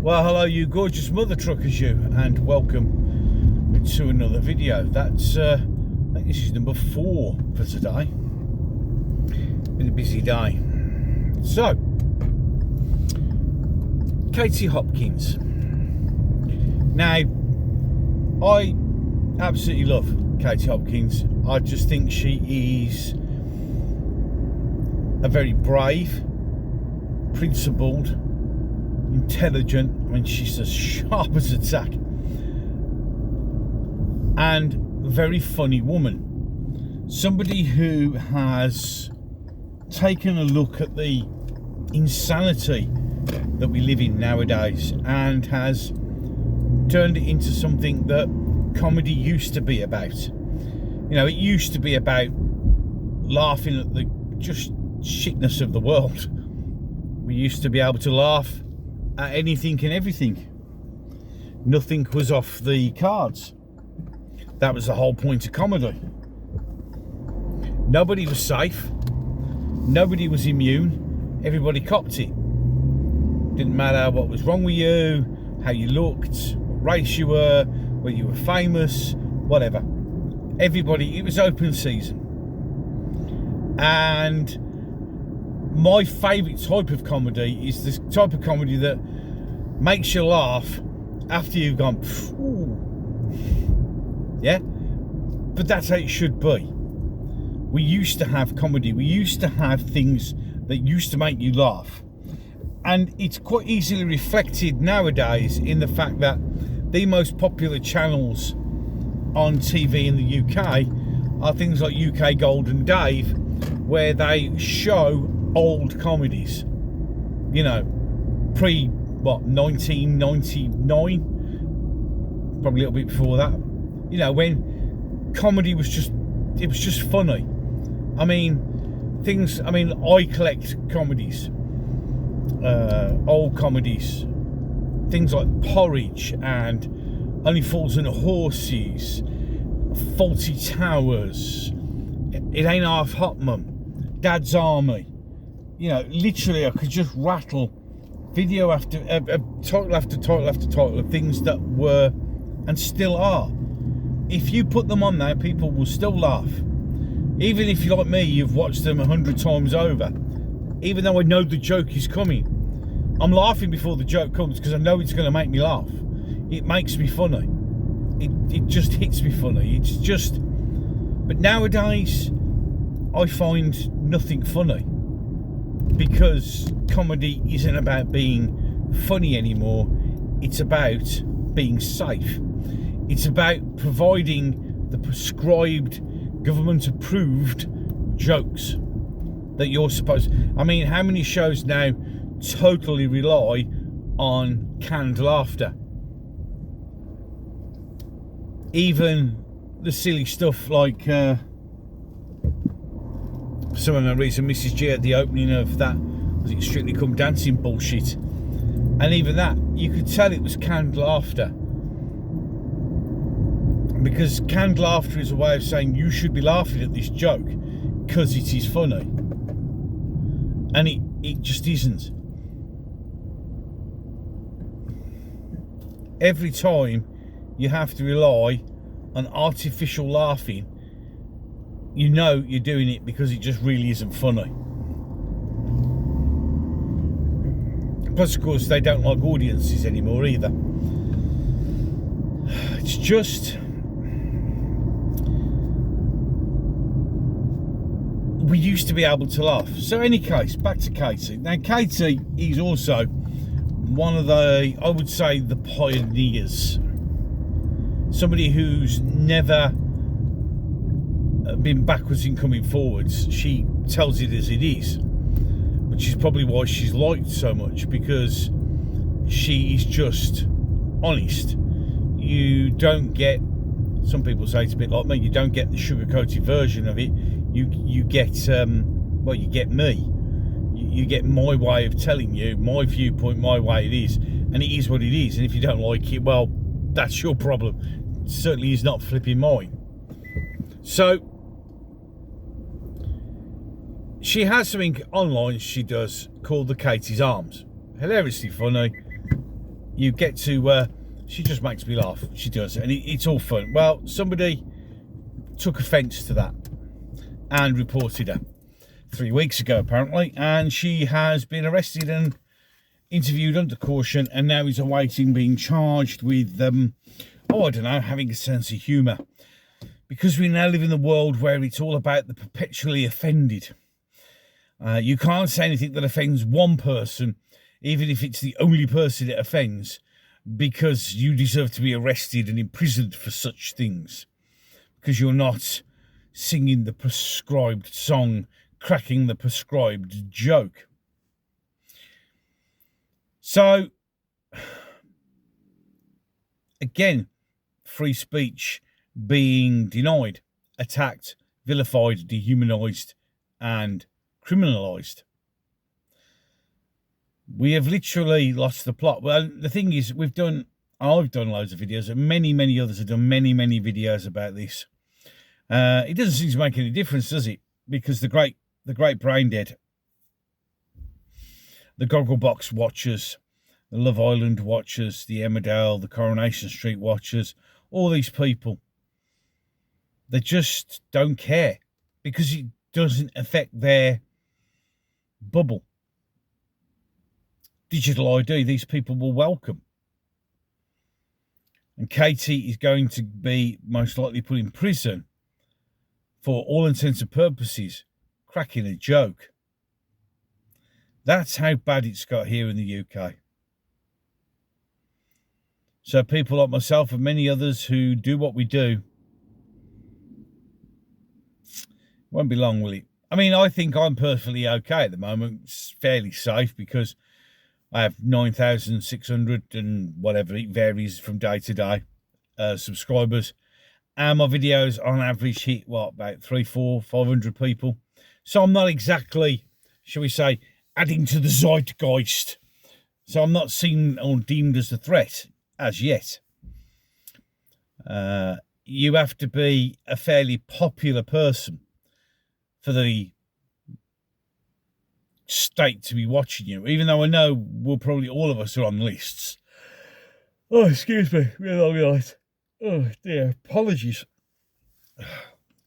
Well, hello you gorgeous mother truckers you, and welcome to another video. That's I think this is number 4 for today. Been a busy day. So, Katie Hopkins. Now, I absolutely love Katie Hopkins. I just think she is a very brave, principled, intelligent, I mean she's as sharp as a tack, and very funny woman. Somebody who has taken a look at the insanity that we live in nowadays and has turned it into something that comedy used to be about. You know, it used to be about laughing at the just shitness of the world. We used to be able to laugh at anything and everything. Nothing was off the cards. That was the whole point of comedy. Nobody was safe. Nobody was immune. Everybody copped it. Didn't matter what was wrong with you, how you looked, what race you were, whether you were famous, whatever. Everybody, it was open season. And my favourite type of comedy is this type of comedy that makes you laugh after you've gone, ooh. Yeah? But that's how it should be. We used to have comedy. We used to have things that used to make you laugh. And it's quite easily reflected nowadays in the fact that the most popular channels on TV in the UK are things like UK Golden Dave, where they show old comedies, you know, pre 1999, probably a little bit before that, you know, when comedy was just, it was just funny. I mean, I collect comedies, old comedies, things like Porridge and Only Fools and Horses, Faulty Towers, It Ain't Half Hot Mum, Dad's Army. You know, literally I could just rattle video after title after title after title of things that were and still are. If you put them on there, people will still laugh. Even if you're like me, you've watched them 100 times over. Even though I know the joke is coming, I'm laughing before the joke comes because I know it's going to make me laugh. It makes me funny. It just hits me funny. It's just... But nowadays, I find nothing funny. Because comedy isn't about being funny anymore. It's about being safe. It's about providing the prescribed, government-approved jokes that you're supposed... I mean, how many shows now totally rely on canned laughter? Even the silly stuff like... Someone I reason Mrs. G at the opening of that, was it Strictly Come Dancing bullshit, and even that you could tell it was canned laughter, because canned laughter is a way of saying you should be laughing at this joke because it is funny, and it just isn't. Every time you have to rely on artificial laughing, you know you're doing it because it just really isn't funny. Plus, of course, they don't like audiences anymore either. It's just... we used to be able to laugh. So, any case, back to Katie. Now, Katie is also one of the, I would say, the pioneers. Somebody who's never been backwards in coming forwards. She tells it as it is, which is probably why she's liked so much, because she is just honest. You don't get, some people say it's a bit like me, you don't get the sugar-coated version of it. You get well, you get me. You get my way of telling you, my viewpoint, my way it is, and it is what it is. And if you don't like it, well, that's your problem. It certainly is not flipping mine. So she has something online she does called the Katie's Arms. Hilariously funny. you get to, she just makes me laugh. She does, and it's all fun. Well, somebody took offence to that and reported her 3 weeks ago, apparently, and she has been arrested and interviewed under caution, and now is awaiting being charged with, I don't know, having a sense of humour. Because we now live in a world where it's all about the perpetually offended. You can't say anything that offends one person, even if it's the only person it offends, because you deserve to be arrested and imprisoned for such things. Because you're not singing the prescribed song, cracking the prescribed joke. So, again, free speech being denied, attacked, vilified, dehumanised, and criminalised. We have literally lost the plot. Well, the thing is, I've done loads of videos, and many others have done many videos about this. It doesn't seem to make any difference, does it? Because the great brain dead, the Gogglebox watchers, the Love Island watchers, the Emmerdale, the Coronation Street watchers, all these people, they just don't care because it doesn't affect their bubble. Digital ID, these people will welcome. And Katie is going to be most likely put in prison for all intents and purposes, cracking a joke. That's how bad it's got here in the UK. So people like myself and many others who do what we do, won't be long, will it? I mean, I think I'm perfectly okay at the moment. It's fairly safe because I have 9,600 and whatever, it varies from day to day, subscribers. And my videos on average hit, about 300, 400, 500 people. So I'm not exactly, shall we say, adding to the zeitgeist. So I'm not seen or deemed as a threat as yet. You have to be a fairly popular person for the state to be watching you, even though I know we'll probably, all of us are on lists. Oh, excuse me, real long night. Oh dear, apologies.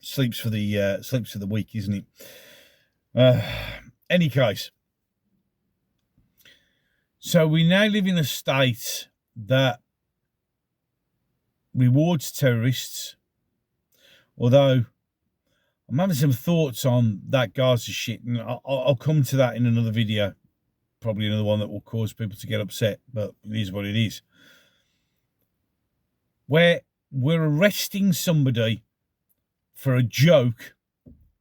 Sleeps for the week, isn't it? Any case, so we now live in a state that rewards terrorists, although I'm having some thoughts on that Gaza shit, and I'll come to that in another video, probably another one that will cause people to get upset, but it is what it is. Where we're arresting somebody for a joke,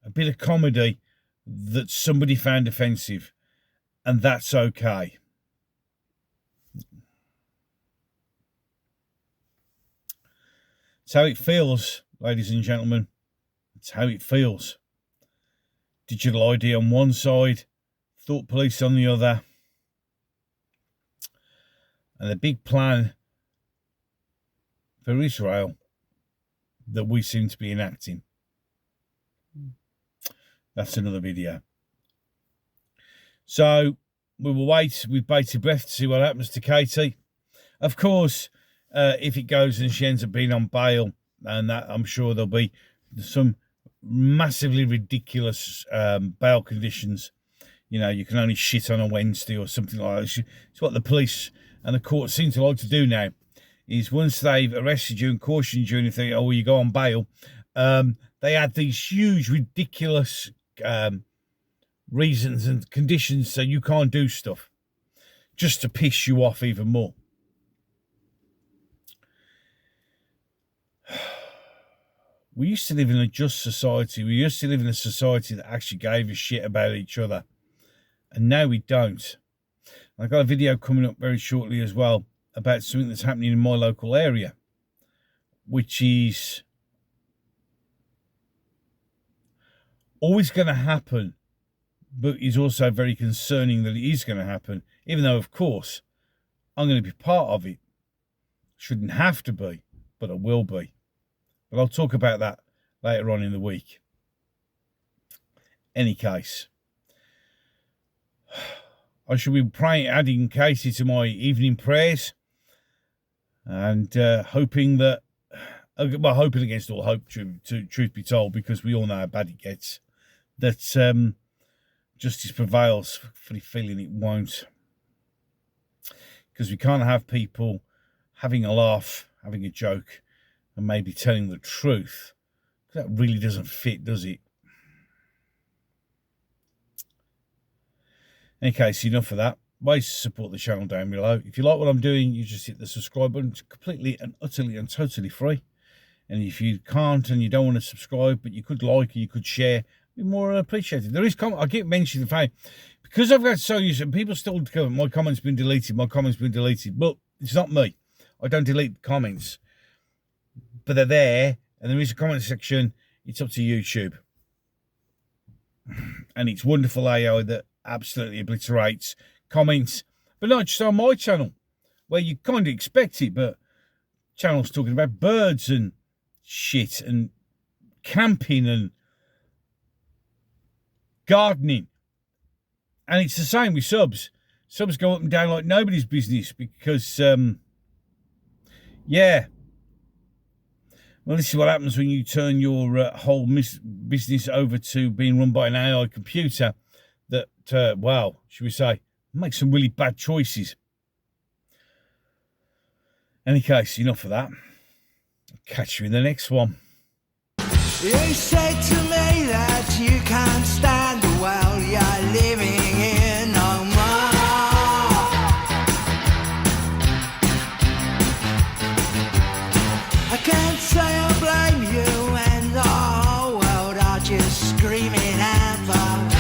a bit of comedy that somebody found offensive, and that's okay. It's how it feels, ladies and gentlemen. It's how it feels. Digital ID on one side, thought police on the other, and the big plan for Israel that we seem to be enacting. That's another video. So we will wait with bated breath to see what happens to Katie. Of course, if it goes and she ends up being on bail, and that, I'm sure there'll be some massively ridiculous bail conditions. You know, you can only shit on a Wednesday or something like that. It's what the police and the court seem to like to do now, is once they've arrested you and cautioned you and think, oh, well, you go on bail, they add these huge, ridiculous reasons and conditions so you can't do stuff, just to piss you off even more. We used to live in a just society. We used to live in a society that actually gave a shit about each other. And now we don't. I've got a video coming up very shortly as well about something that's happening in my local area, which is always going to happen, but is also very concerning that it is going to happen, even though, of course, I'm going to be part of it. Shouldn't have to be, but I will be. But I'll talk about that later on in the week. Any case, I shall be praying, adding Katie to my evening prayers. and hoping against all hope, truth be told, because we all know how bad it gets, that justice prevails. Funny feeling it won't, because we can't have people having a laugh, having a joke, and maybe telling the truth. That really doesn't fit, does it? In any case, enough of that. Ways to support the channel down below. If you like what I'm doing, you just hit the subscribe button. It's completely and utterly and totally free. And if you can't and you don't want to subscribe, but you could like or you could share, it'd be more appreciated. There is I get mentioned the fact, because I've got so used, and people still go, my comments been deleted, but it's not me. I don't delete comments, but they're there, and there is a comment section. It's up to YouTube, and it's wonderful AI that absolutely obliterates comments, but not just on my channel, where you kind of expect it, but channels talking about birds and shit and camping and gardening. And it's the same with subs. Subs go up and down like nobody's business because, yeah. Well, this is what happens when you turn your whole business over to being run by an AI computer that, well, should we say, makes some really bad choices. Any case, enough of that. I'll catch you in the next one. You said to me that you can't stand the world you're living in no more. I can't say I blame you, and the whole world are just screaming out for